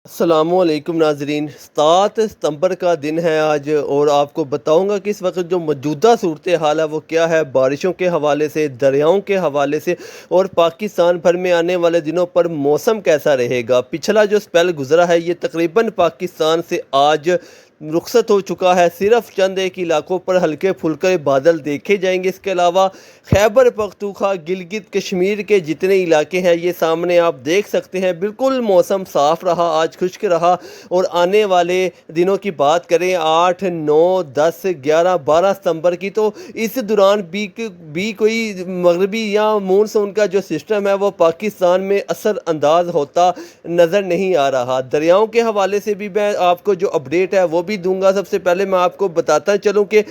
السلام علیکم ناظرین، 7 ستمبر کا دن ہے آج، اور آپ کو بتاؤں گا کہ اس وقت جو موجودہ صورتحال ہے وہ کیا ہے، بارشوں کے حوالے سے، دریاؤں کے حوالے سے، اور پاکستان بھر میں آنے والے دنوں پر موسم کیسا رہے گا۔ پچھلا جو سپیل گزرا ہے یہ تقریباً پاکستان سے آج رخصت ہو چکا ہے۔ صرف چند ایک علاقوں پر ہلکے پھلکے بادل دیکھے جائیں گے۔ اس کے علاوہ خیبر پختونخوا، گلگت کشمیر کے جتنے علاقے ہیں یہ سامنے آپ دیکھ سکتے ہیں، بالکل موسم صاف رہا، آج خشک رہا۔ اور آنے والے دنوں کی بات کریں 8، 9، 10، 11، 12 ستمبر کی، تو اس دوران بھی کوئی مغربی یا مونسون کا جو سسٹم ہے وہ پاکستان میں اثر انداز ہوتا نظر نہیں آ رہا۔ دریاؤں کے حوالے سے بھی میں آپ کو جو اپڈیٹ ہے وہ بھی دوں گا۔ سب سے پہلے میں آپ کو بتاتا چلوں کہ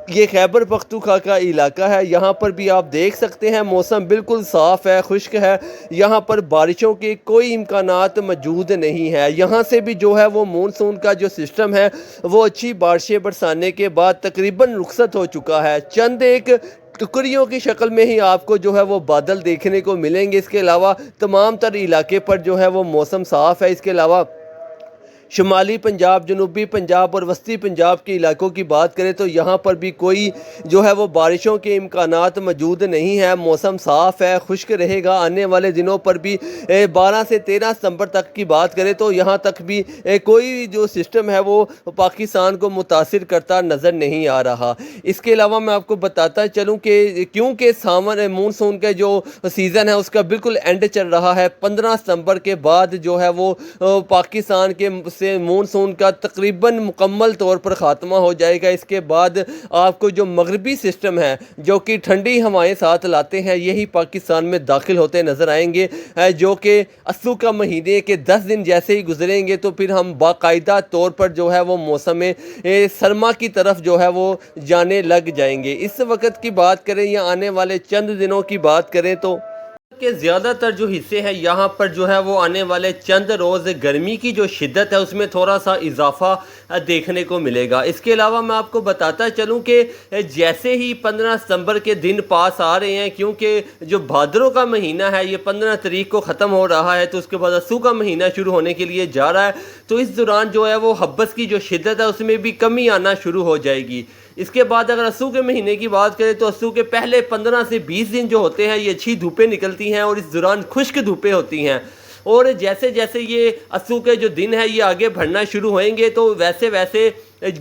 یہ خیبر پختونخوا کا علاقہ ہے، یہاں پر بھی آپ دیکھ سکتے ہیں موسم بالکل صاف ہے، خشک ہے، یہاں پر بارشوں کے کوئی امکانات موجود نہیں ہے۔ یہاں سے بھی جو ہے وہ مونسون کا جو سسٹم ہے وہ اچھی بارشیں برسانے کے بعد تقریباً رخصت ہو چکا ہے۔ چند ایک ٹکڑیوں کی شکل میں ہی آپ کو جو ہے وہ بادل دیکھنے کو ملیں گے۔ اس کے علاوہ تمام تر علاقے پر جو ہے وہ موسم صاف ہے۔ اس کے علاوہ شمالی پنجاب، جنوبی پنجاب اور وسطی پنجاب کے علاقوں کی بات کریں تو یہاں پر بھی کوئی جو ہے وہ بارشوں کے امکانات موجود نہیں ہیں۔ موسم صاف ہے، خشک رہے گا۔ آنے والے دنوں پر بھی 12 سے 13 ستمبر تک کی بات کریں تو یہاں تک بھی کوئی جو سسٹم ہے وہ پاکستان کو متاثر کرتا نظر نہیں آ رہا۔ اس کے علاوہ میں آپ کو بتاتا چلوں کہ کیونکہ سامر مونسون کا جو سیزن ہے اس کا بالکل اینڈ چل رہا ہے، 15 ستمبر کے بعد جو ہے وہ پاکستان کے سے مونسون کا تقریباً مکمل طور پر خاتمہ ہو جائے گا۔ اس کے بعد آپ کو جو مغربی سسٹم ہے جو کہ ٹھنڈی ہوائیں ساتھ لاتے ہیں یہی پاکستان میں داخل ہوتے نظر آئیں گے، جو کہ اسو کا مہینے کے 10 دن جیسے ہی گزریں گے تو پھر ہم باقاعدہ طور پر جو ہے وہ موسم سرما کی طرف جو ہے وہ جانے لگ جائیں گے۔ اس وقت کی بات کریں یا آنے والے چند دنوں کی بات کریں تو کہ زیادہ تر جو حصے ہیں یہاں پر جو ہے وہ آنے والے چند روز گرمی کی جو شدت ہے اس میں تھوڑا سا اضافہ دیکھنے کو ملے گا۔ اس کے علاوہ میں آپ کو بتاتا چلوں کہ جیسے ہی 15 ستمبر کے دن پاس آ رہے ہیں، کیونکہ جو بھادروں کا مہینہ ہے یہ 15 تاریخ کو ختم ہو رہا ہے، تو اس کے بعد اسو کا مہینہ شروع ہونے کے لیے جا رہا ہے، تو اس دوران جو ہے وہ حبس کی جو شدت ہے اس میں بھی کمی آنا شروع ہو جائے گی۔ اس کے بعد اگر اسو کے مہینے کی بات کریں تو اسو کے پہلے 15 سے 20 دن جو ہوتے ہیں یہ اچھی دھوپیں نکلتی ہیں اور اس دوران خشک دھوپیں ہوتی ہیں، اور جیسے جیسے یہ اسو کے جو دن ہے یہ آگے بڑھنا شروع ہوئیں گے تو ویسے ویسے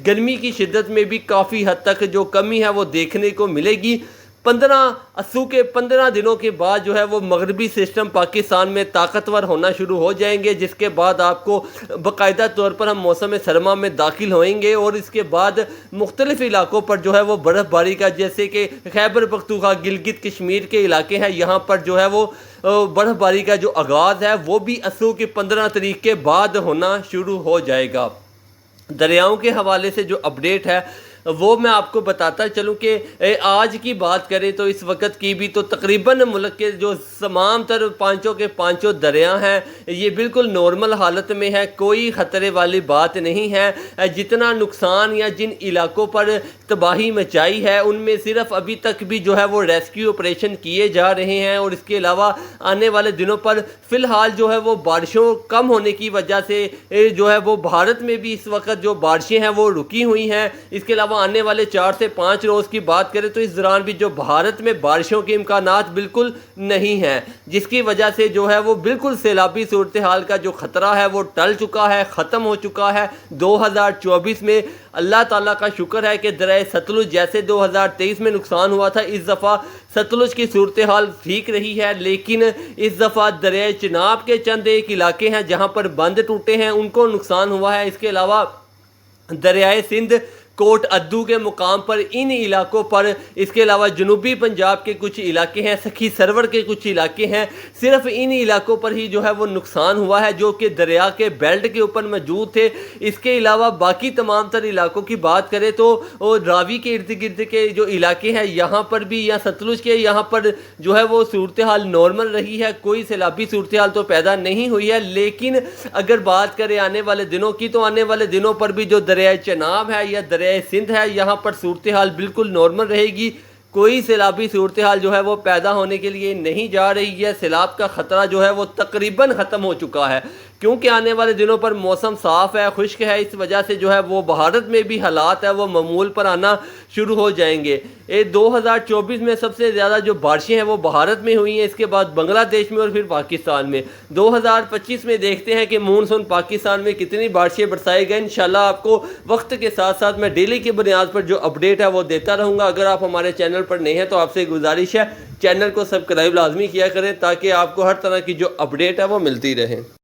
گرمی کی شدت میں بھی کافی حد تک جو کمی ہے وہ دیکھنے کو ملے گی۔ اسو کے 15 دنوں کے بعد جو ہے وہ مغربی سسٹم پاکستان میں طاقتور ہونا شروع ہو جائیں گے، جس کے بعد آپ کو باقاعدہ طور پر ہم موسم سرما میں داخل ہوئیں گے، اور اس کے بعد مختلف علاقوں پر جو ہے وہ برف باری کا، جیسے کہ خیبر پختونخوا، گلگت کشمیر کے علاقے ہیں، یہاں پر جو ہے وہ برف باری کا جو آغاز ہے وہ بھی اسو کی 15 تاریخ کے بعد ہونا شروع ہو جائے گا۔ دریاؤں کے حوالے سے جو اپڈیٹ ہے وہ میں آپ کو بتاتا چلوں کہ آج کی بات کریں تو اس وقت کی بھی تو تقریباً ملک کے جو تمام تر پانچوں کے پانچوں دریا ہیں یہ بالکل نارمل حالت میں ہے، کوئی خطرے والی بات نہیں ہے۔ جتنا نقصان یا جن علاقوں پر تباہی مچائی ہے ان میں صرف ابھی تک بھی جو ہے وہ ریسکیو آپریشن کیے جا رہے ہیں، اور اس کے علاوہ آنے والے دنوں پر فی الحال جو ہے وہ بارشوں کم ہونے کی وجہ سے جو ہے وہ بھارت میں بھی اس وقت جو بارشیں ہیں وہ رکی ہوئی ہیں۔ اس کے علاوہ آنے والے 4 سے 5 روز کی بات کریں تو اس دوران بھی جو بھارت میں بارشوں کے امکانات بالکل نہیں ہیں، جس کی وجہ سے جو ہے وہ بالکل سیلابی صورتحال کا جو خطرہ ہے وہ ٹل چکا ہے، ختم ہو چکا ہے۔ 2024 میں اللہ تعالیٰ کا شکر ہے کہ دریائے ستلج جیسے 2023 میں نقصان ہوا تھا، اس دفعہ ستلج کی صورتحال ٹھیک رہی ہے، لیکن اس دفعہ دریائے چناب کے چند ایک علاقے ہیں جہاں پر بند ٹوٹے ہیں ان کو نقصان ہوا ہے۔ اس کے علاوہ دریائے سندھ کوٹ ادو کے مقام پر ان علاقوں پر، اس کے علاوہ جنوبی پنجاب کے کچھ علاقے ہیں، سکھی سرور کے کچھ علاقے ہیں، صرف ان علاقوں پر ہی جو ہے وہ نقصان ہوا ہے جو کہ دریا کے بیلٹ کے اوپر موجود تھے۔ اس کے علاوہ باقی تمام تر علاقوں کی بات کریں تو راوی کے ارد گرد کے جو علاقے ہیں یہاں پر بھی، یا ستلج کے یہاں پر جو ہے وہ صورتحال نارمل رہی ہے، کوئی سیلابی صورتحال تو پیدا نہیں ہوئی ہے۔ لیکن اگر بات کریں آنے والے دنوں کی تو آنے والے دنوں پر بھی جو دریائے چناب ہے یا دریائے سندھ ہے یہاں پر صورتحال بالکل نارمل رہے گی، کوئی سیلابی صورتحال جو ہے وہ پیدا ہونے کے لیے نہیں جا رہی ہے۔ سیلاب کا خطرہ جو ہے وہ تقریباً ختم ہو چکا ہے، کیونکہ آنے والے دنوں پر موسم صاف ہے، خشک ہے، اس وجہ سے جو ہے وہ بھارت میں بھی حالات ہے وہ معمول پر آنا شروع ہو جائیں گے۔ 2024 میں سب سے زیادہ جو بارشیں ہیں وہ بھارت میں ہوئی ہیں، اس کے بعد بنگلہ دیش میں اور پھر پاکستان میں۔ 2025 میں دیکھتے ہیں کہ مونسون پاکستان میں کتنی بارشیں برسائے گئے۔ انشاءاللہ آپ کو وقت کے ساتھ ساتھ میں ڈیلی کی بنیاد پر جو اپڈیٹ ہے وہ دیتا رہوں گا۔ اگر آپ ہمارے چینل پر نئے ہیں تو آپ سے گزارش ہے چینل کو سبسکرائب لازمی کیا کریں تاکہ آپ کو ہر طرح کی جو اپڈیٹ ہے وہ ملتی رہے۔